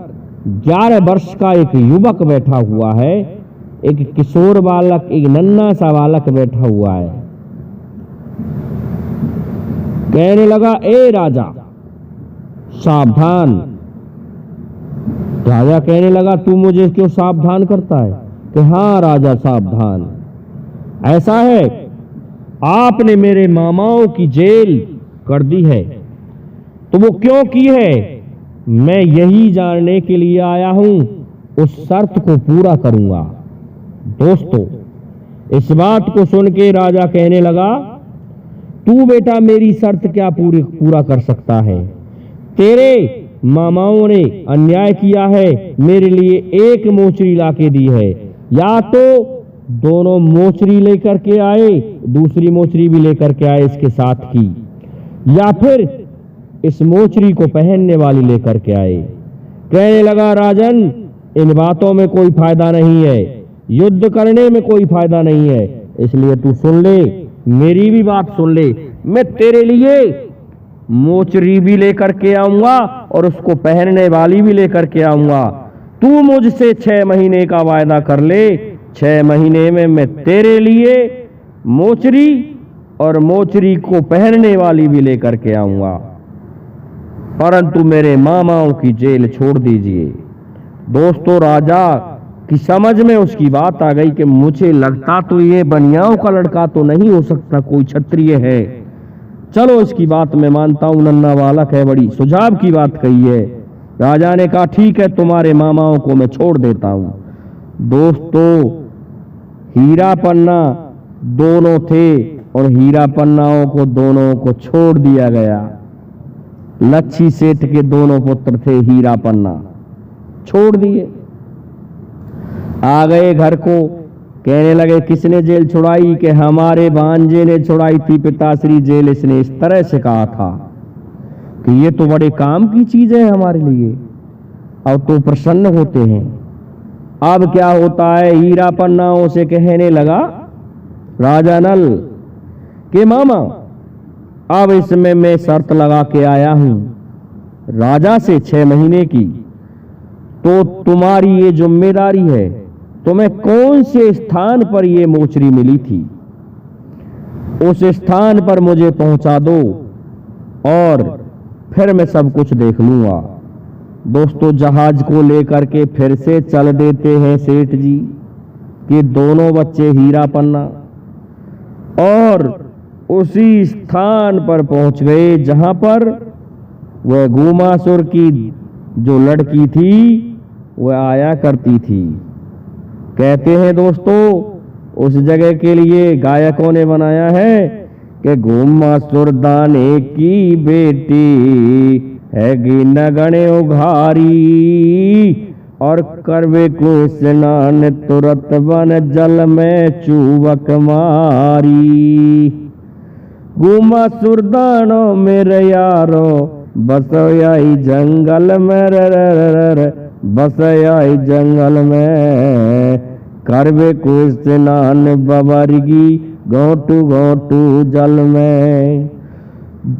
11 वर्ष का एक युवक बैठा हुआ है, एक किशोर बालक, एक नन्हा सा बालक बैठा हुआ है। कहने लगा, ए राजा सावधान। राजा कहने लगा, तू मुझे क्यों सावधान करता है? कि हाँ राजा सावधान, ऐसा है, आपने मेरे मामाओं की जेल कर दी है। तो वो क्यों की है, मैं यही जानने के लिए आया हूं, उस शर्त को पूरा करूंगा। दोस्तों, इस बात को सुन के राजा कहने लगा, तू बेटा मेरी शर्त क्या पूरा कर सकता है? तेरे मामाओं ने अन्याय किया है, मेरे लिए एक मोचरी लाके दी है। या तो दोनों मोचरी लेकर के आए, दूसरी मोचरी भी लेकर के आए इसके साथ की, या फिर इस मोचरी को पहनने वाली लेकर के आए। कहने लगा, राजन, इन बातों में कोई फायदा नहीं है, युद्ध करने में कोई फायदा नहीं है, इसलिए तू सुन ले, मेरी भी बात सुन ले। मैं तेरे लिए मोचरी भी लेकर के आऊंगा और उसको पहनने वाली भी लेकर के आऊंगा। तू मुझसे 6 महीने का वायदा कर ले, 6 महीने में मैं तेरे लिए मोचरी और मोचरी को पहनने वाली भी लेकर के आऊंगा, परंतु मेरे मामाओं की जेल छोड़ दीजिए। दोस्तों, राजा की समझ में उसकी बात आ गई कि मुझे लगता तो ये बनियाओं का लड़का तो नहीं हो सकता, कोई क्षत्रिय है। चलो इसकी बात मैं मानता हूं, नन्हा बालक है, बड़ी सुझाव की बात कही है। राजा ने कहा ठीक है, तुम्हारे मामाओं को मैं छोड़ देता हूं। दोस्तों, हीरा पन्ना दोनों थे और हीरा पन्नाओं को दोनों को छोड़ दिया गया। लच्छी सेठ के दोनों पुत्र थे, हीरा पन्ना छोड़ दिए। आ गए घर को, कहने लगे किसने जेल छुड़ाई? कि हमारे भांजे ने छुड़ाई थी पिताश्री जेल। इसने इस तरह से कहा था कि ये तो बड़े काम की चीज है हमारे लिए, और तो प्रसन्न होते हैं। अब क्या होता है, हीरा पन्नाओं से कहने लगा राजा नल कि मामा, अब इसमें मैं शर्त लगा के आया हूं राजा से 6 महीने की, तो तुम्हारी ये जिम्मेदारी है, तुम्हें कौन से स्थान पर ये मोचरी मिली थी उस स्थान पर मुझे पहुंचा दो और फिर मैं सब कुछ देख लूंगा। दोस्तों, जहाज को लेकर के फिर से चल देते हैं सेठ जी कि दोनों बच्चे हीरा पन्ना, और उसी स्थान पर पहुंच गए जहां पर वह गुमासुर की जो लड़की थी वह आया करती थी। कहते हैं दोस्तों, उस जगह के लिए गायकों ने बनाया है कि गुमासुर दाने की बेटी हैगी नगणे उघारी, और करवे को स्नान तुरत बन जल में चूवक मारी। गुमासुर दानो मेरे यारो बसयाई जंगल में, बसयाई जंगल में, करवे को स्नान बबरगी गोटू गोटू जल में।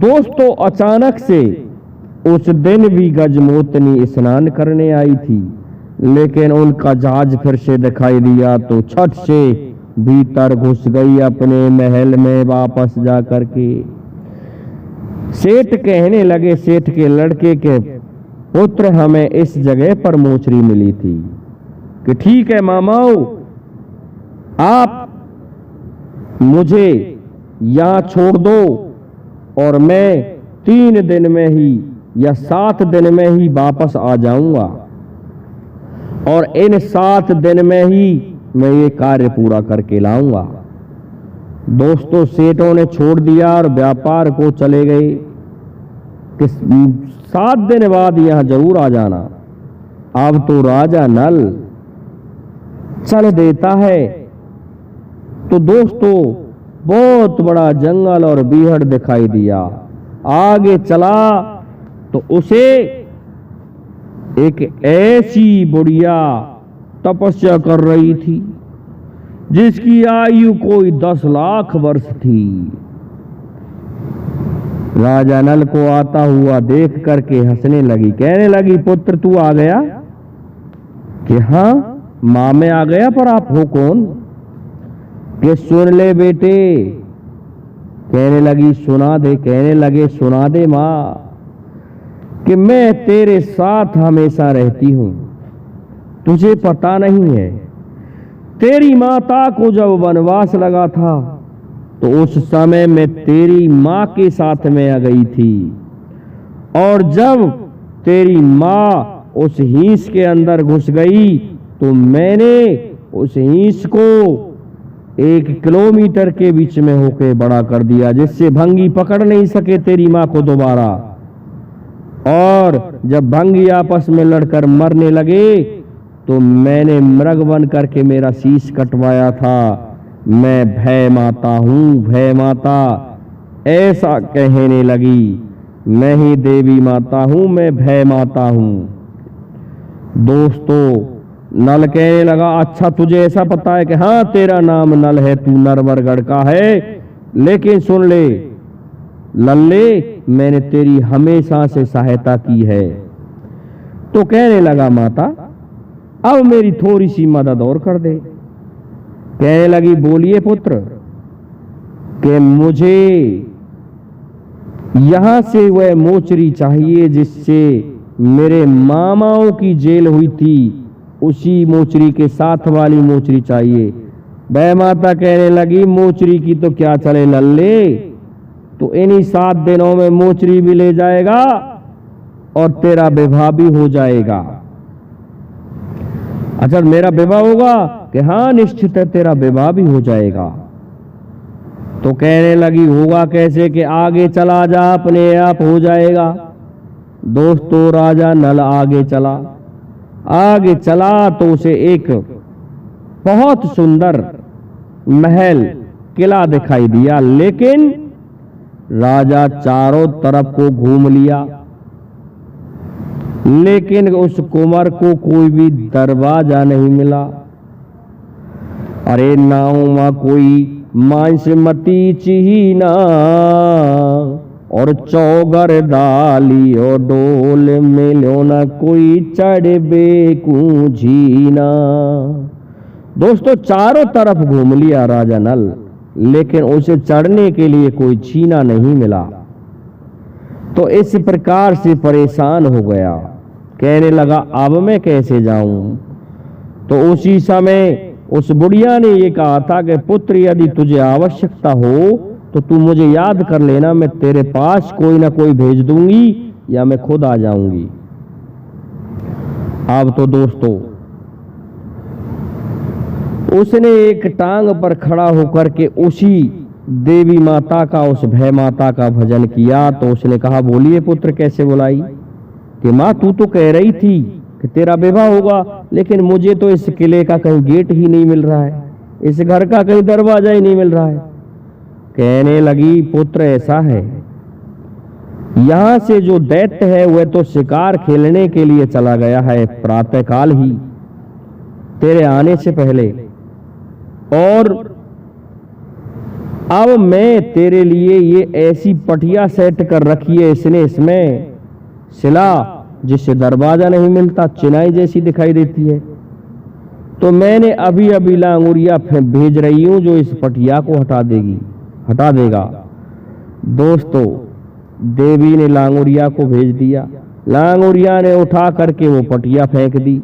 दोस्तों, अचानक से उस दिन भी गजमोतनी स्नान करने आई थी, लेकिन उनका जहाज फिर से दिखाई दिया तो छत से भीतर घुस गई अपने महल में वापस जा करके। सेठ कहने लगे, सेठ के लड़के के पुत्र, हमें इस जगह पर मोचरी मिली थी। कि ठीक है मामाओ, आप मुझे यहां छोड़ दो और मैं 3 दिन में ही या 7 दिन में ही वापस आ जाऊंगा, और इन 7 दिन में ही मैं ये कार्य पूरा करके लाऊंगा। दोस्तों, सेठों ने छोड़ दिया और व्यापार को चले गए कि 7 दिन बाद यहां जरूर आ जाना। अब तो राजा नल चल देता है तो दोस्तों बहुत बड़ा जंगल और बीहड़ दिखाई दिया। आगे चला तो उसे एक ऐसी बुढ़िया तपस्या कर रही थी जिसकी आयु कोई 10 लाख वर्ष थी। राजा नल को आता हुआ देख करके हंसने लगी, कहने लगी पुत्र तू आ गया? कि हाँ मां में आ गया, पर आप हो कौन? कि सुन ले बेटे। कहने लगी सुना दे। कहने लगे सुना दे मां, कि मैं तेरे साथ हमेशा रहती हूं, तुझे पता नहीं है तेरी माता को जब वनवास लगा था तो उस समय मैं तेरी मां के साथ में आ गई थी, और जब तेरी मां उस हिंस के अंदर घुस गई तो मैंने उस हिंस को 1 किलोमीटर के बीच में होके बड़ा कर दिया, जिससे भंगी पकड़ नहीं सके तेरी मां को दोबारा। और जब भंगी आपस में लड़कर मरने लगे तो मैंने मृग बन करके मेरा शीश कटवाया था। मैं भय माता हूं, भय माता, ऐसा कहने लगी। मैं ही देवी माता हूं, मैं भय माता हूं। दोस्तों, नल कहने लगा अच्छा तुझे ऐसा पता है? कि हाँ तेरा नाम नल है, तू नरवरगढ़ का है, लेकिन सुन ले लल्ले, मैंने तेरी हमेशा से सहायता की है। तो कहने लगा माता अब मेरी थोड़ी सी मदद और कर दे। कहने लगी बोलिए पुत्र। कि मुझे यहां से वह मोचरी चाहिए जिससे मेरे मामाओं की जेल हुई थी, उसी मोचरी के साथ वाली मोचरी चाहिए। वह माता कहने लगी मोचरी की तो क्या चले लल्ले, तो इन्हीं 7 दिनों में मोचरी भी ले जाएगा और तेरा विवाह भी हो जाएगा। अच्छा, मेरा विवाह होगा? कि हाँ निश्चित है, तेरा विवाह भी हो जाएगा। तो कहने लगी होगा कैसे? कि आगे चला जा, अपने आप हो जाएगा। दोस्तों, राजा नल आगे चला तो उसे एक बहुत सुंदर महल किला दिखाई दिया, लेकिन राजा चारों तरफ को घूम लिया, लेकिन उस कुंवर को कोई भी दरवाजा नहीं मिला। अरे नाव कोई मांस मती चीना और चौगर डालियो डोल मिलो न कोई चढ़बे को झीना। दोस्तों, चारों तरफ घूम लिया राजा नल, लेकिन उसे चढ़ने के लिए कोई छीना नहीं मिला। तो इस प्रकार से परेशान हो गया, कहने लगा अब मैं कैसे जाऊं। तो उसी समय उस बुढ़िया ने ये कहा था कि पुत्र, यदि तुझे आवश्यकता हो तो तू मुझे याद कर लेना, मैं तेरे पास कोई ना कोई भेज दूंगी या मैं खुद आ जाऊंगी। अब तो दोस्तों, उसने एक टांग पर खड़ा होकर के उसी देवी माता का, उस भय माता का भजन किया। तो उसने कहा, बोलिए पुत्र, कैसे बुलाई? कि माँ, तू तो कह रही थी कि तेरा विवाह होगा, लेकिन मुझे तो इस किले का कहीं गेट ही नहीं मिल रहा है, इस घर का कहीं दरवाजा ही नहीं मिल रहा है। कहने लगी, पुत्र ऐसा है, यहां से जो दैत्य है वह तो शिकार खेलने के लिए चला गया है प्रातःकाल ही, तेरे आने से पहले, और अब मैं तेरे लिए ये ऐसी पटिया सेट कर रखी है इसने, इसमें शिला जिससे दरवाजा नहीं मिलता, चिनाई जैसी दिखाई देती है। तो मैंने अभी अभी लांगुरिया भेज रही हूं जो इस पटिया को हटा देगा। दोस्तों, देवी ने लांगुरिया को भेज दिया, लांगुरिया ने उठा करके वो पटिया फेंक दी।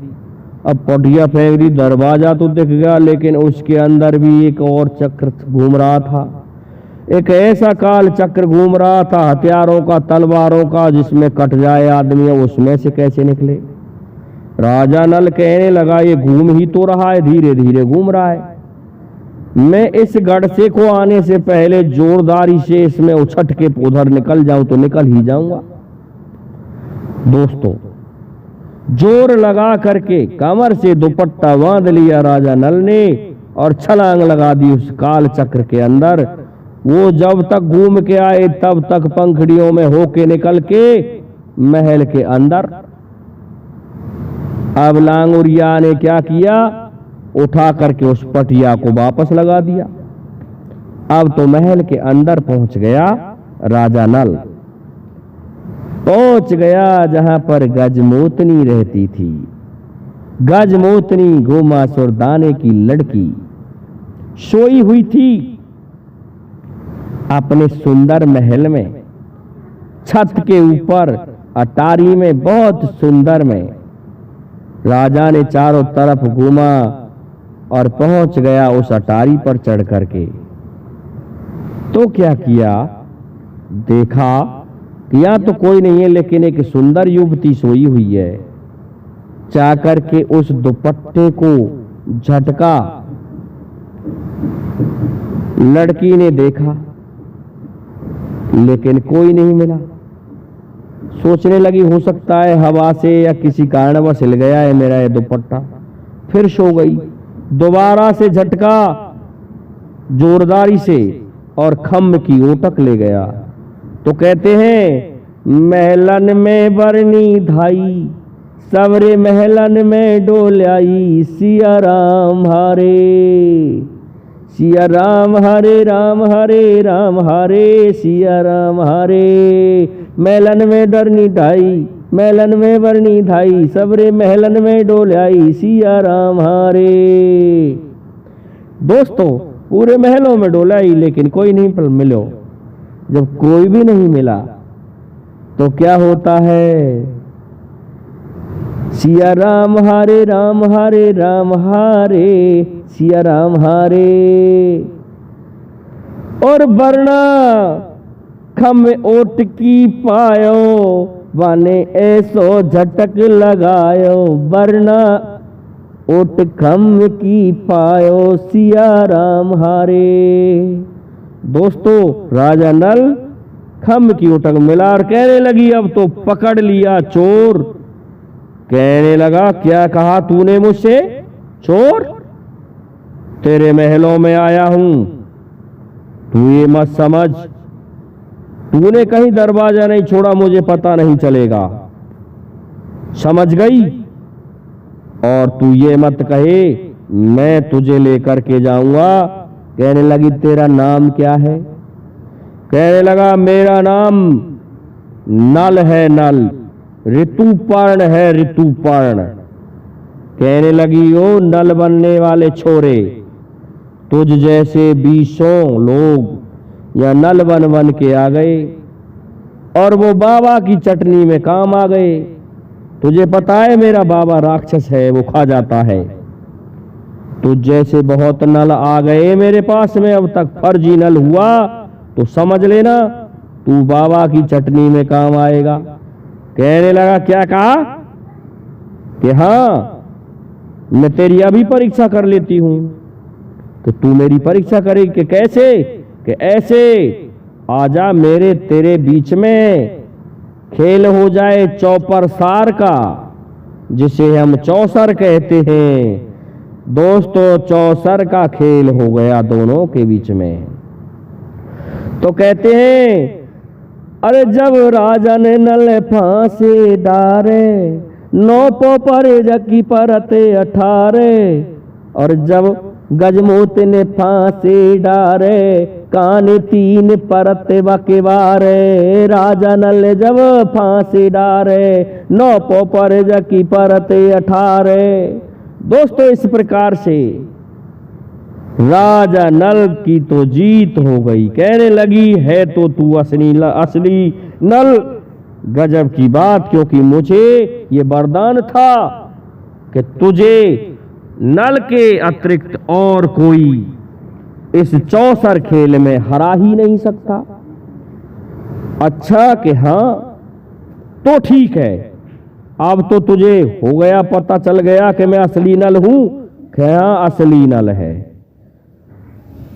अब पटिया फेंक दी, दरवाजा तो दिख गया, लेकिन उसके अंदर भी एक और चक्र घूम रहा था, एक ऐसा काल चक्र घूम रहा था हथियारों का, तलवारों का, जिसमें कट जाए आदमी, उसमें से कैसे निकले। राजा नल कहने लगा, ये घूम ही तो रहा है, धीरे धीरे घूम रहा है, मैं इस गड़से को आने से पहले जोरदारी से इसमें उछट के उधर निकल जाऊं तो निकल ही जाऊंगा। दोस्तों, जोर लगा करके कमर से दुपट्टा बांध लिया राजा नल ने और छलांग लगा दी उस काल चक्र के अंदर। वो जब तक घूम के आए तब तक पंखड़ियों में होके निकल के महल के अंदर। अब लांगुरिया ने क्या किया, उठा करके उस पटिया को वापस लगा दिया। अब तो महल के अंदर पहुंच गया राजा नल, पहुंच गया जहां पर गजमोतनी रहती थी। गजमोतनी गोमासुर दाने की लड़की सोई हुई थी अपने सुंदर महल में, छत के ऊपर अटारी में, बहुत सुंदर में। राजा ने चारों तरफ घूमा और पहुंच गया उस अटारी पर चढ़ करके। तो क्या किया, देखा कि यहां तो कोई नहीं है, लेकिन एक सुंदर युवती सोई हुई है। जा करके उस दुपट्टे को झटका, लड़की ने देखा लेकिन कोई नहीं मिला। सोचने लगी, हो सकता है हवा से या किसी कारणवश हिल गया है मेरा ये दुपट्टा। फिर सो गई, दोबारा से झटका जोरदारी से और खम्भ की ओटक ले गया। तो कहते हैं, महलन में बरनी धाई, सवरे महलन में डोल आई, सिया राम हरे सिया राम हरे राम हरे राम हरे सिया राम हरे। महलन में डरनी ढाई, महलन में बरनी धाई, सबरे महलन में डोल आई, सिया राम हरे। दोस्तों, पूरे महलों में डोलाई लेकिन कोई नहीं मिलो। जब कोई भी नहीं मिला तो क्या होता है, सिया राम हरे राम हरे राम हरे सिया राम हरे। और वरना खम ओट की पायो, बने ऐसो झटक लगायो, वरना ओट खम की पायो, सिया राम हारे। दोस्तों राजा नल खम की ओटक मिला और कहने लगी अब तो पकड़ लिया चोर। कहने लगा क्या कहा तूने मुझसे? चोर? तेरे महलों में आया हूं, तू ये मत समझ तूने कहीं दरवाजा नहीं छोड़ा मुझे पता नहीं चलेगा, समझ गई? और तू ये मत कहे मैं तुझे लेकर के जाऊंगा। कहने लगी तेरा नाम क्या है? कहने लगा मेरा नाम नल है, नल, ऋतुपर्ण है, ऋतुपर्ण। कहने लगी ओ नल बनने वाले छोरे, तुझ जैसे 20 लोग या नल बन के आ गए और वो बाबा की चटनी में काम आ गए। तुझे पता है मेरा बाबा राक्षस है, वो खा जाता है। तुझ जैसे बहुत नल आ गए मेरे पास में, अब तक फर्जी नल हुआ तो समझ लेना तू बाबा की चटनी में काम आएगा। कहने लगा क्या कहा? कि हाँ मैं तेरी अभी परीक्षा कर लेती हूं। कि तू मेरी परीक्षा करेगी? कि कैसे? कि ऐसे आजा मेरे तेरे बीच में खेल हो जाए चौपर सार का, जिसे हम चौसर कहते हैं। दोस्तों चौसर का खेल हो गया दोनों के बीच में। तो कहते हैं अरे जब राजन नल फांसी डारे, 9 पर जकी परते 18, और जब गजमोत ने फांसी डारे, कान 3 परत बकेवारे। राजा नल जब फांसी डारे, 9 पर जकी परते 18। दोस्तों इस प्रकार से राजा नल की तो जीत हो गई। कहने लगी है तो तू असली नल। गजब की बात, क्योंकि मुझे ये वरदान था कि तुझे नल के अतिरिक्त और कोई इस चौसर खेल में हरा ही नहीं सकता। अच्छा कि हाँ तो ठीक है, अब तो तुझे हो गया, पता चल गया कि मैं असली नल हूं। क्या असली नल है?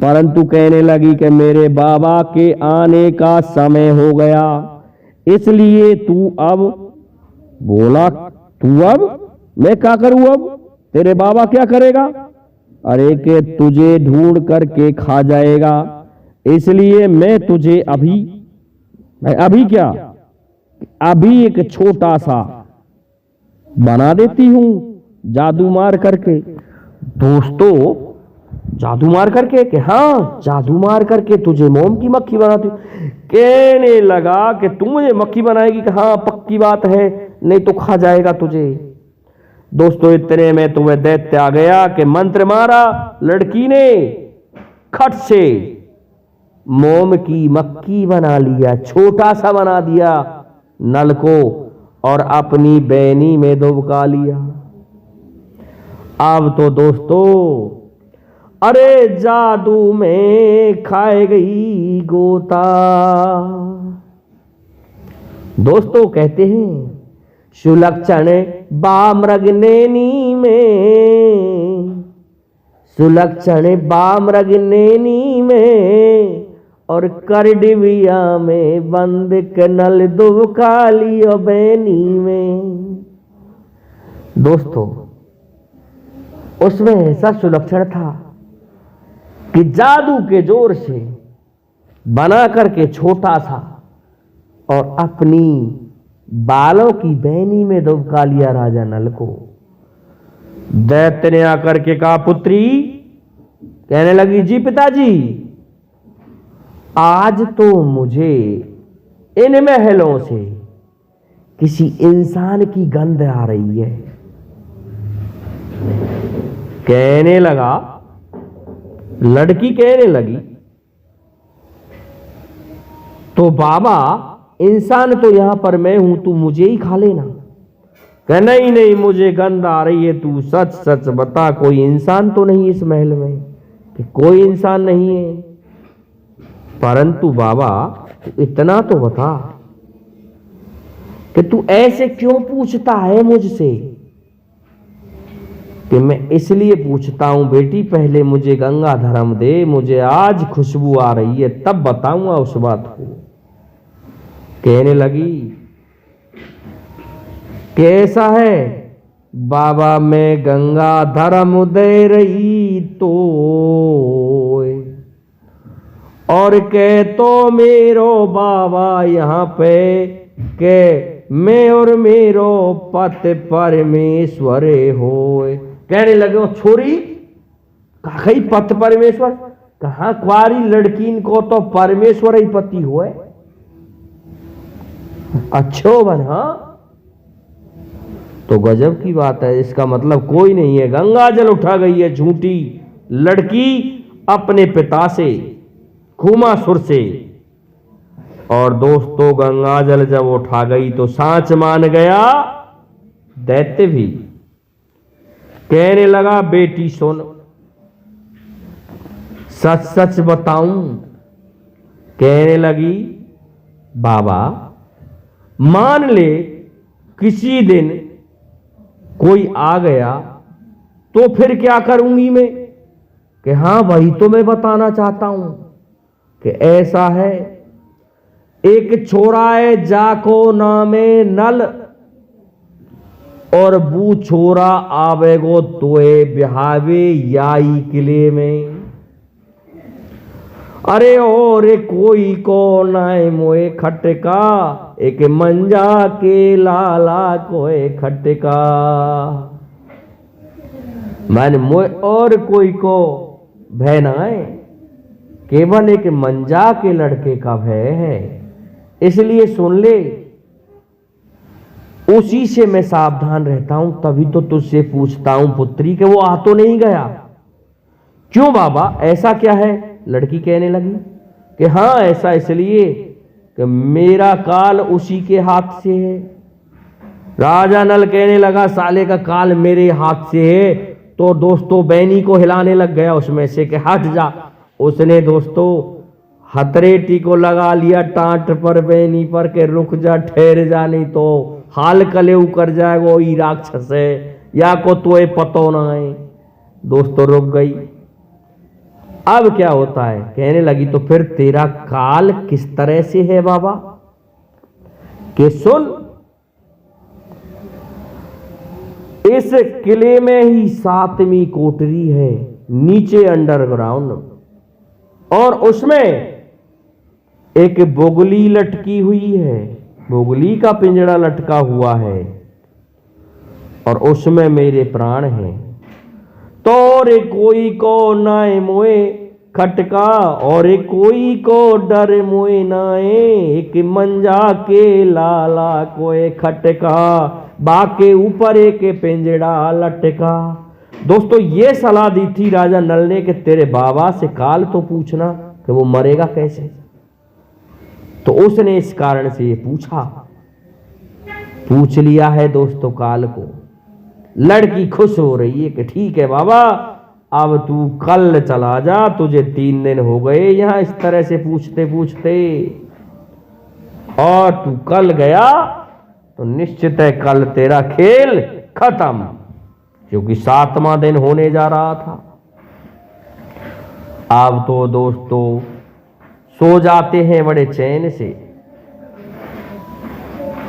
परंतु कहने लगी कि मेरे बाबा के आने का समय हो गया, इसलिए तू अब बोला तू अब मैं क्या करूं? अब तेरे बाबा क्या करेगा? अरे के तुझे ढूंढ करके खा जाएगा, इसलिए मैं तुझे अभी क्या, अभी एक छोटा सा बना देती हूं जादू मार करके। दोस्तों जादू मार करके? कि हाँ जादू मार करके तुझे मोम की मक्खी बनाती हूं। कहने लगा कि तू मुझे मक्खी बनाएगी? कि हाँ पक्की बात है, नहीं तो खा जाएगा तुझे। दोस्तों इतने में तो वह दैत्य आ गया कि मंत्र मारा, लड़की ने खट से मोम की मक्खी बना लिया, छोटा सा बना दिया नल को और अपनी बैनी में दुबका लिया। अब तो दोस्तों अरे जादू में खाए गई गोता। दोस्तों कहते हैं सुलक्षण बामृगनेनी में, सुलक्षण बामृगनेनी में, और करडिबिया में बंद कनल दुबका लियो बैनी में। दोस्तों उसमें ऐसा सुलक्षण था कि जादू के जोर से बना करके छोटा सा और अपनी बालों की बैनी में दुबका लिया राजा नल को। दैत्य ने आकर के कहा पुत्री, कहने लगी जी पिताजी, आज तो मुझे इन महलों से किसी इंसान की गंध आ रही है। कहने लगा, लड़की कहने लगी तो बाबा इंसान तो यहां पर मैं हूं, तू मुझे ही खा लेना। कह नहीं नहीं मुझे गंध आ रही है, तू सच सच बता कोई इंसान तो नहीं इस महल में? कि कोई इंसान नहीं है। परंतु बाबा तू इतना तो बता कि तू ऐसे क्यों पूछता है मुझसे? कि मैं इसलिए पूछता हूं बेटी, पहले मुझे गंगा धर्म दे, मुझे आज खुशबू आ रही है तब बताऊंगा उस बात को। कहने लगी कैसा है बाबा, मैं गंगा धर्म दे रही तो और कह तो मेरो बाबा यहाँ पे के मैं और मेरो पत परमेश्वर होए। कहने लगे वो छोरी कहा पत परमेश्वर, कहा कुआरी लड़कीन को तो परमेश्वर ही पति हुए। अच्छो बना तो गजब की बात है, इसका मतलब कोई नहीं है, गंगा जल उठा गई है झूठी लड़की अपने पिता से, घूमासुर से। और दोस्तों गंगा जल जब उठा गई तो सांच मान गया दैत्य भी। कहने लगा बेटी सुन, सच सच बताऊं? कहने लगी बाबा मान ले किसी दिन कोई आ गया तो फिर क्या करूंगी मैं? कि हां वही तो मैं बताना चाहता हूं कि ऐसा है, एक छोरा है जाको नामे नल और बू छोरा आवेगो तोए बिहावे याई किले में। अरे और कोई को नाय मोए खटका, एक मंजा के लाला कोए खटका। मैंने मोए और कोई को भय ना है, केवल एक मंजा के लड़के का भय है, इसलिए सुन ले, उसी से मैं सावधान रहता हूं। तभी तो तुझसे पूछता हूं पुत्री कि वो आ तो नहीं गया। क्यों बाबा ऐसा क्या है? लड़की कहने लगी कि हां ऐसा इसलिए कि मेरा काल उसी के हाथ से है। राजा नल कहने लगा साले का काल मेरे हाथ से है। तो दोस्तों बैनी को हिलाने लग गया उसमें से कि हट जा। उसने दोस्तों हथरेटी को लगा लिया टांट पर बैनी पर के रुक जा ठहर जा, नहीं तो हाल कले कर जाएगा वही राक्षस है या को तोए पतो ना है। दोस्तों रुक गई। अब क्या होता है? कहने लगी तो फिर तेरा काल किस तरह से है बाबा? कि सुन, इस किले में ही 7वीं कोठरी है नीचे अंडरग्राउंड, और उसमें एक बोगली लटकी हुई है, बोगली का पिंजड़ा लटका हुआ है और उसमें मेरे प्राण हैं। तो रे कोई को नाए मोए खटका और कोई को डर मोए नाए, एक मंजा के लाला कोए खटका, बाके ऊपर एक पिंजड़ा लटका। दोस्तों ये सलाह दी थी राजा नल ने कि तेरे बाबा से काल तो पूछना कि वो मरेगा कैसे। तो उसने इस कारण से ये पूछ लिया है दोस्तों काल को। लड़की खुश हो रही है कि ठीक है बाबा, अब तू कल चला जा, तुझे 3 दिन हो गए यहां इस तरह से पूछते पूछते, और तू कल गया तो निश्चित है कल तेरा खेल खत्म, क्योंकि 7वां दिन होने जा रहा था। अब तो दोस्तों सो जाते हैं बड़े चैन से।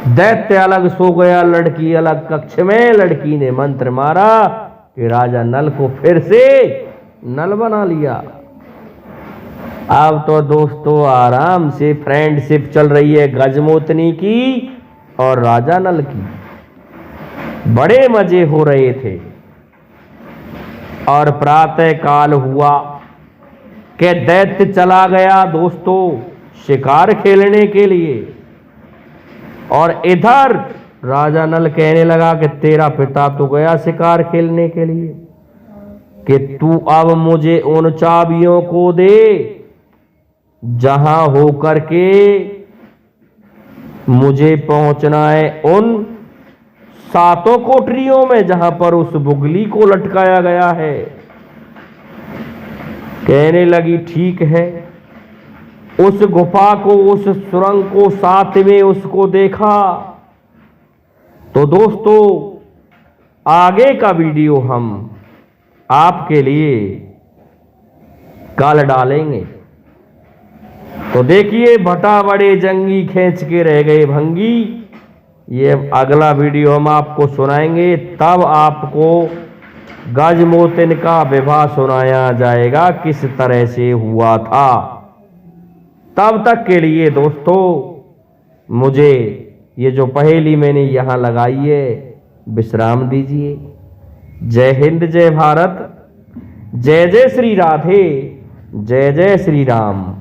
दैत्य अलग सो गया, लड़की अलग कक्ष में। लड़की ने मंत्र मारा कि राजा नल को फिर से नल बना लिया। अब तो दोस्तों आराम से फ्रेंडशिप चल रही है गजमोतनी की और राजा नल की। बड़े मजे हो रहे थे। और प्रातः काल हुआ कि दैत्य चला गया दोस्तों शिकार खेलने के लिए, और इधर राजा नल कहने लगा कि तेरा पिता तो गया शिकार खेलने के लिए, कि तू अब मुझे उन चाबियों को दे जहां होकर के मुझे पहुंचना है उन 7 कोठरियों में जहां पर उस बुगली को लटकाया गया है। कहने लगी ठीक है। उस गुफा को, उस सुरंग को, साथ में उसको देखा। तो दोस्तों आगे का वीडियो हम आपके लिए कल डालेंगे। तो देखिए भटा बड़े जंगी खींच के रह गए भंगी, ये अगला वीडियो हम आपको सुनाएंगे। तब आपको गजमोतिन का विवाह सुनाया जाएगा किस तरह से हुआ था। तब तक के लिए दोस्तों मुझे ये जो पहेली मैंने यहाँ लगाई है विश्राम दीजिए। जय हिंद, जय भारत, जय जय श्री राधे, जय जय श्री राम।